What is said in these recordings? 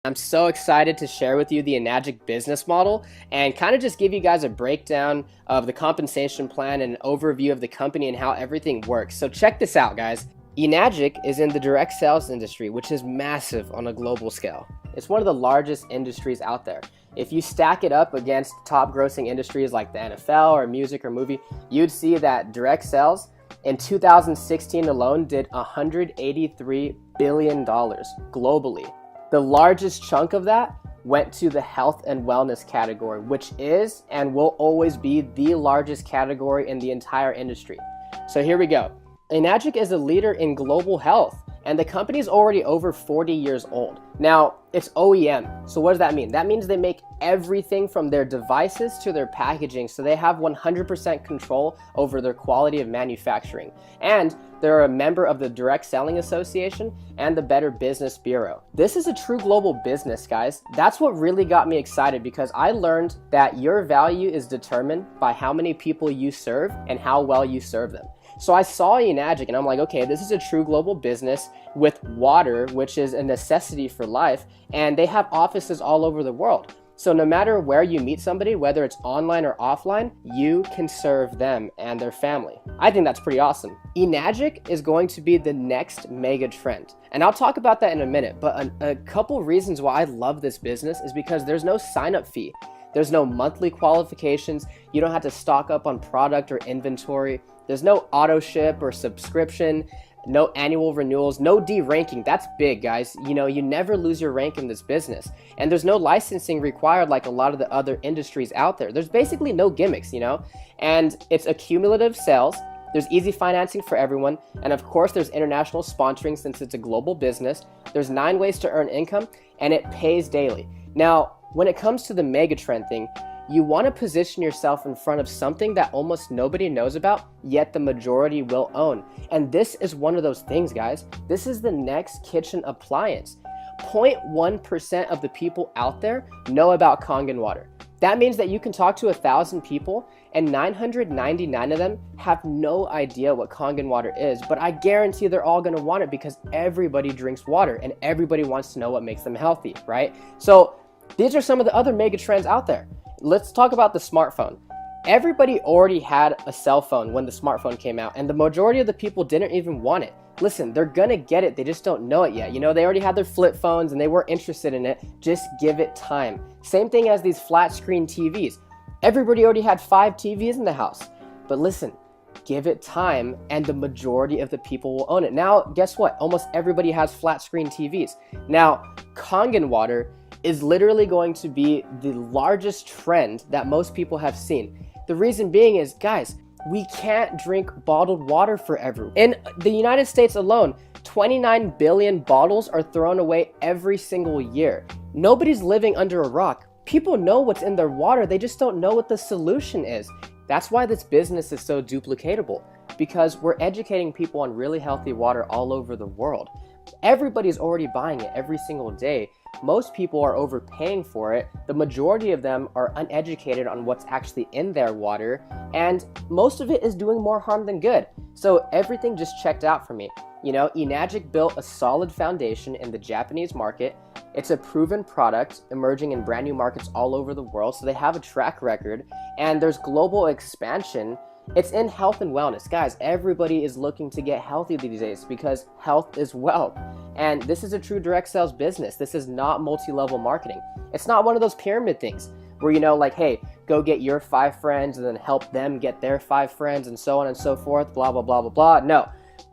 I'm so excited to share with you the Enagic business model and kind of just give you guys a breakdown of the compensation plan and an overview of the company and how everything works. So check this out, guys. Enagic is in the direct sales industry, which is massive on a global scale. It's one of the largest industries out there. If you stack it up against top grossing industries like the NFL or music or movie, you'd see that direct sales in 2016 alone did $183 billion globally. The largest chunk of that went to the health and wellness category, which is and will always be the largest category in the entire industry. So here we go. Enagic is a leader in global health, and the company is already over 40 years old. Now, it's OEM. So what does that mean? That means they make everything from their devices to their packaging, so they have 100% control over their quality of manufacturing. And they're a member of the Direct Selling Association and the Better Business Bureau. This is a true global business, guys. That's what really got me excited, because I learned that your value is determined by how many people you serve and how well you serve them. So I saw Enagic and I'm like, okay, this is a true global business with water, which is a necessity for life, and they have offices all over the world. So no matter where you meet somebody, whether it's online or offline, you can serve them and their family. I think that's pretty awesome. Enagic is going to be the next mega trend. And I'll talk about that in a minute, but a couple reasons why I love this business is because there's no sign-up fee. There's no monthly qualifications. You don't have to stock up on product or inventory. There's no auto ship or subscription, no annual renewals, no de-ranking. That's big, guys. You know, you never lose your rank in this business. And there's no licensing required like a lot of the other industries out there. There's basically no gimmicks, and it's accumulative sales. There's easy financing for everyone. And of course, there's international sponsoring since it's a global business. There's 9 ways to earn income, and it pays daily. Now, when it comes to the mega trend thing, you want to position yourself in front of something that almost nobody knows about, yet the majority will own. And this is one of those things, guys. This is the next kitchen appliance. 0.1% of the people out there know about Kangen water. That means that you can talk to 1,000 people and 999 of them have no idea what Kangen water is, but I guarantee they're all going to want it because everybody drinks water and everybody wants to know what makes them healthy, right? So these are some of the other mega trends out there. Let's talk about the smartphone. Everybody already had a cell phone when the smartphone came out, and the majority of the people didn't even want it. Listen, they're gonna get it, they just don't know it yet. They already had their flip phones and they weren't interested in it. Just give it time. Same thing as these flat screen TVs. Everybody already had 5 TVs in the house. But listen, give it time and the majority of the people will own it. Now, guess what? Almost everybody has flat screen TVs. Now, Kangen water is literally going to be the largest trend that most people have seen. The reason being is, guys, we can't drink bottled water forever. In the United States alone, 29 billion bottles are thrown away every single year. Nobody's living under a rock. People know what's in their water, they just don't know what the solution is. That's why this business is so duplicatable, because we're educating people on really healthy water all over the world. Everybody's already buying it every single day. Most people are overpaying for it. The majority of them are uneducated on what's actually in their water, and most of it is doing more harm than good. So everything just checked out for me. Enagic built a solid foundation in the Japanese market. It's a proven product emerging in brand new markets all over the world, so they have a track record, and there's global expansion. It's in health and wellness. Guys, everybody is looking to get healthy these days because health is wealth. And this is a true direct sales business. This is not multi-level marketing. It's not one of those pyramid things where, like, hey, go get your 5 friends and then help them get their 5 friends and so on and so forth, blah, blah, blah, blah, blah. No,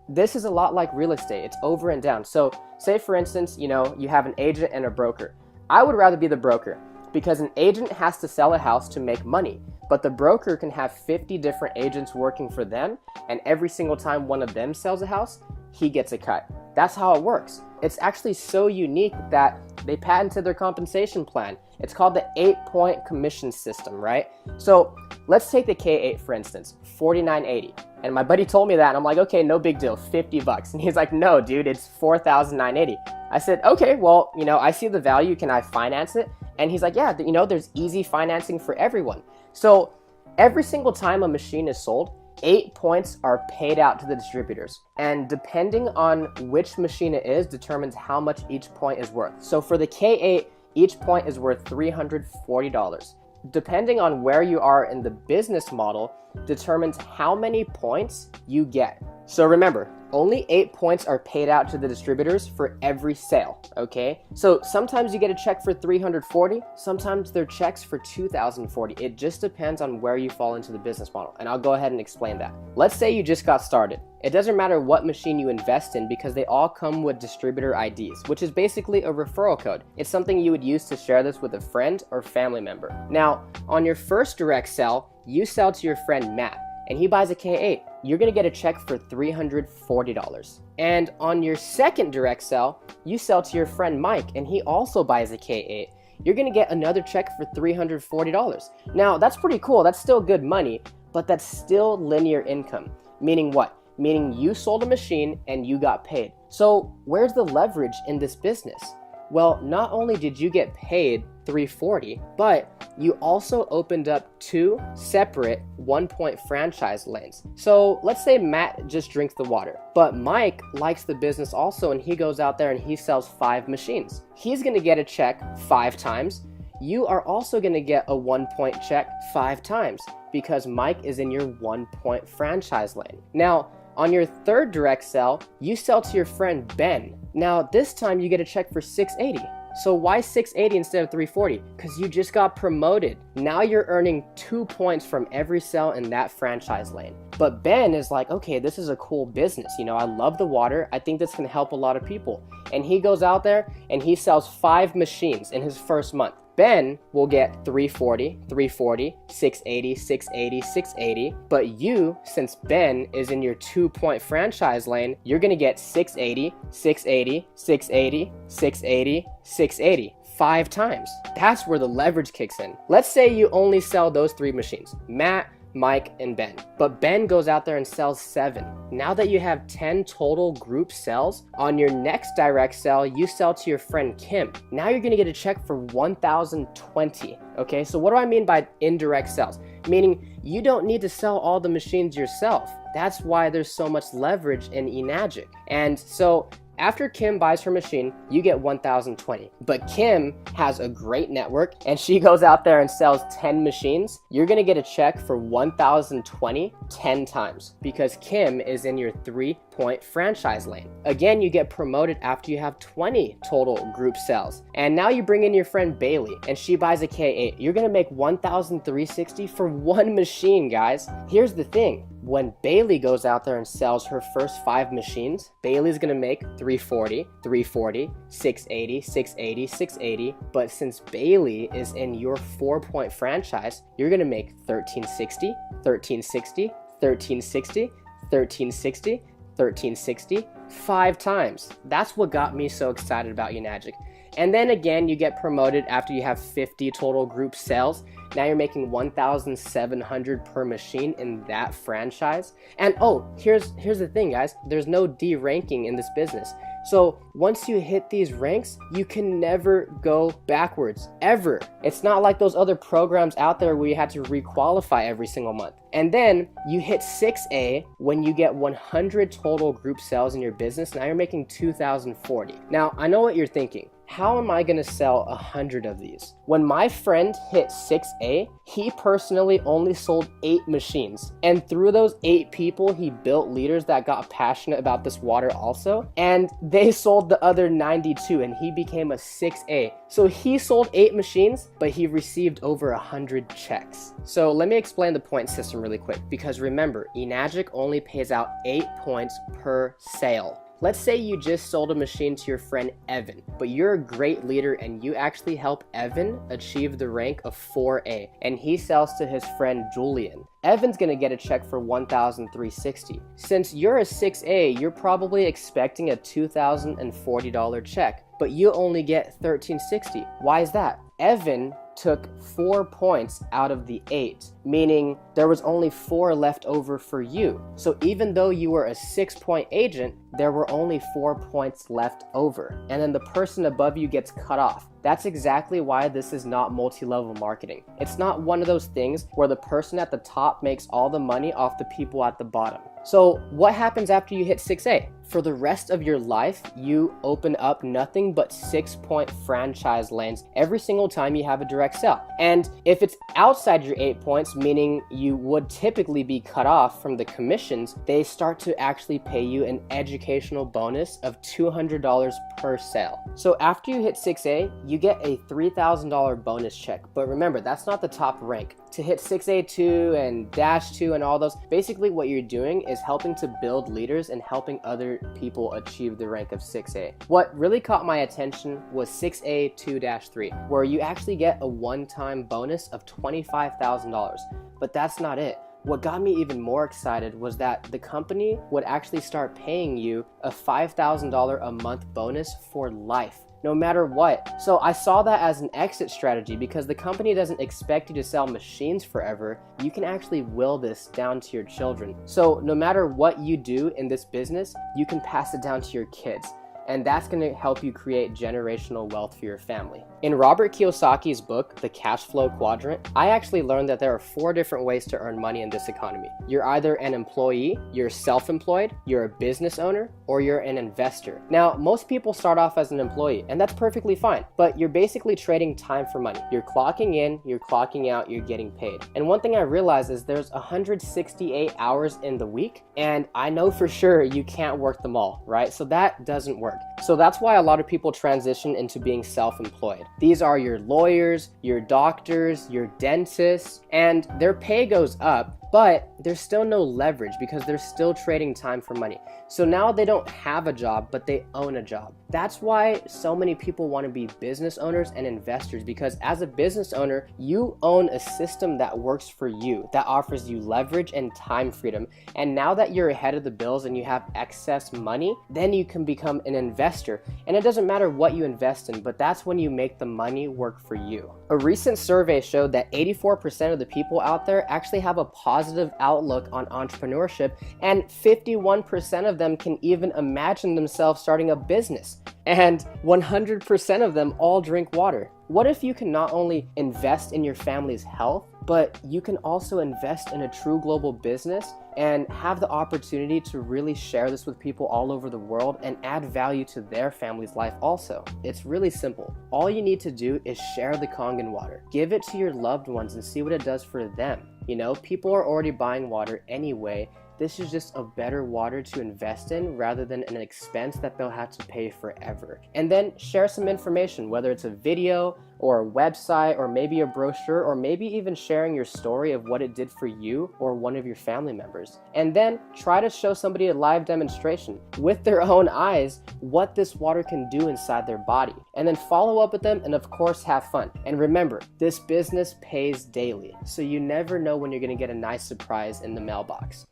this is a lot like real estate. It's over and down. So say, for instance, you have an agent and a broker. I would rather be the broker because an agent has to sell a house to make money. But the broker can have 50 different agents working for them, and every single time one of them sells a house, he gets a cut. That's how it works. It's actually so unique that they patented their compensation plan. It's called the 8-point commission system, right? So let's take the K8 for instance, $49.80. And my buddy told me that, and I'm like, okay, no big deal, $50. And he's like, no, dude, it's $4,980. I said, okay, well, I see the value. Can I finance it? And he's like, yeah, there's easy financing for everyone. So every single time a machine is sold, 8 points are paid out to the distributors, and depending on which machine it is determines how much each point is worth. So for the K8, each point is worth $340. Depending on where you are in the business model determines how many points you get. So remember, only 8 points are paid out to the distributors for every sale, okay? So sometimes you get a check for $340, sometimes they're checks for $2,040. It just depends on where you fall into the business model, and I'll go ahead and explain that. Let's say you just got started. It doesn't matter what machine you invest in because they all come with distributor IDs, which is basically a referral code. It's something you would use to share this with a friend or family member. Now, on your first direct sell, you sell to your friend Matt, and he buys a K8. You're gonna get a check for $340. And on your second direct sell, you sell to your friend Mike, and he also buys a K8. You're gonna get another check for $340. Now, that's pretty cool. That's still good money, but that's still linear income. Meaning what? Meaning you sold a machine and you got paid. So where's the leverage in this business? Well, not only did you get paid $340, but you also opened up 2 separate 1-point franchise lanes. So let's say Matt just drinks the water, but Mike likes the business also, and he goes out there and he sells 5 machines. He's gonna get a check 5 times. You are also gonna get a 1-point check 5 times because Mike is in your 1-point franchise lane. Now, on your third direct sell, you sell to your friend Ben. Now, this time you get a check for $680. So why $680 instead of $340? Because you just got promoted. Now you're earning 2 points from every sell in that franchise lane. But Ben is like, okay, this is a cool business. You know, I love the water. I think this can help a lot of people. And he goes out there and he sells 5 machines in his first month. Ben will get $340, $340, $680, $680, $680. But you, since Ben is in your 2-point franchise lane, you're gonna get $680, $680, $680, $680, $680. 5 times. That's where the leverage kicks in. Let's say you only sell those 3 machines, Matt, Mike, and Ben. But Ben goes out there and sells 7. Now that you have 10 total group sales, on your next direct sell, you sell to your friend Kim. Now you're gonna get a check for $1,020. Okay, so what do I mean by indirect sales? Meaning you don't need to sell all the machines yourself. That's why there's so much leverage in Enagic. And so after Kim buys her machine, you get $1,020. But Kim has a great network and she goes out there and sells 10 machines. You're gonna get a check for $1,020 10 times because Kim is in your 3-point franchise lane. Again, you get promoted after you have 20 total group sales. And now you bring in your friend Bailey and she buys a K8. You're gonna make $1,360 for 1 machine, guys. Here's the thing. When Bailey goes out there and sells her first 5 machines, Bailey's gonna make $340, $340, $680, $680, $680. But since Bailey is in your 4-point franchise, you're gonna make $1,360, $1,360, $1,360, $1,360, $1,360, 5 times. That's what got me so excited about Enagic. And then again, you get promoted after you have 50 total group sales. Now you're making $1,700 per machine in that franchise. And oh, here's the thing, guys. There's no D ranking in this business. So once you hit these ranks, you can never go backwards, ever. It's not like those other programs out there where you had to requalify every single month. And then you hit 6A when you get 100 total group sales in your business. Now you're making $2,040. Now, I know what you're thinking. How am I gonna sell 100 of these? When my friend hit 6A, he personally only sold 8 machines. And through those 8 people, he built leaders that got passionate about this water also. And they sold the other 92 and he became a 6A. So he sold 8 machines, but he received over 100 checks. So let me explain the point system really quick, because remember, Enagic only pays out 8 points per sale. Let's say you just sold a machine to your friend Evan, but you're a great leader and you actually help Evan achieve the rank of 4A, and he sells to his friend Julian. Evan's gonna get a check for $1,360. Since you're a 6A, you're probably expecting a $2,040 check, but you only get $1,360. Why is that? Evan took 4 points out of the 8, meaning there was only 4 left over for you. So even though you were a 6-point agent, there were only 4 points left over. And then the person above you gets cut off. That's exactly why this is not multi-level marketing. It's not one of those things where the person at the top makes all the money off the people at the bottom. So what happens after you hit 6A? For the rest of your life, you open up nothing but 6-point franchise lanes every single time you have a direct sale. And if it's outside your 8 points, meaning you would typically be cut off from the commissions, they start to actually pay you an educational bonus of $200 per sale. So after you hit 6A, you get a $3,000 bonus check. But remember, that's not the top rank. To hit 6A2 and Dash 2 and all those, basically what you're doing is helping to build leaders and helping other people achieve the rank of 6A. What really caught my attention was 6A2-3, where you actually get a one-time bonus of $25,000. But that's not it. What got me even more excited was that the company would actually start paying you a $5,000 a month bonus for life, no matter what. So I saw that as an exit strategy because the company doesn't expect you to sell machines forever. You can actually will this down to your children. So no matter what you do in this business, you can pass it down to your kids. And that's going to help you create generational wealth for your family. In Robert Kiyosaki's book, The Cash Flow Quadrant, I actually learned that there are 4 different ways to earn money in this economy. You're either an employee, you're self-employed, you're a business owner, or you're an investor. Now, most people start off as an employee, and that's perfectly fine, but you're basically trading time for money. You're clocking in, you're clocking out, you're getting paid. And one thing I realized is there's 168 hours in the week, and I know for sure you can't work them all, right? So that doesn't work. So that's why a lot of people transition into being self-employed. These are your lawyers, your doctors, your dentists, and their pay goes up, but there's still no leverage because they're still trading time for money. So now they don't have a job, but they own a job. That's why so many people want to be business owners and investors, because as a business owner, you own a system that works for you, that offers you leverage and time freedom. And now that you're ahead of the bills and you have excess money, then you can become an investor. And it doesn't matter what you invest in, but that's when you make the money work for you. A recent survey showed that 84% of the people out there actually have a positive outlook on entrepreneurship, and 51% of them can even imagine themselves starting a business. And 100% of them all drink water. What if you can not only invest in your family's health, but you can also invest in a true global business and have the opportunity to really share this with people all over the world and add value to their family's life also? It's really simple. All you need to do is share the Kangen water. Give it to your loved ones and see what it does for them. You know, people are already buying water anyway. This is just a better water to invest in rather than an expense that they'll have to pay forever. And then share some information, whether it's a video or a website or maybe a brochure or maybe even sharing your story of what it did for you or one of your family members. And then try to show somebody a live demonstration with their own eyes what this water can do inside their body. And then follow up with them and of course have fun. And remember, this business pays daily, so you never know when you're going to get a nice surprise in the mailbox.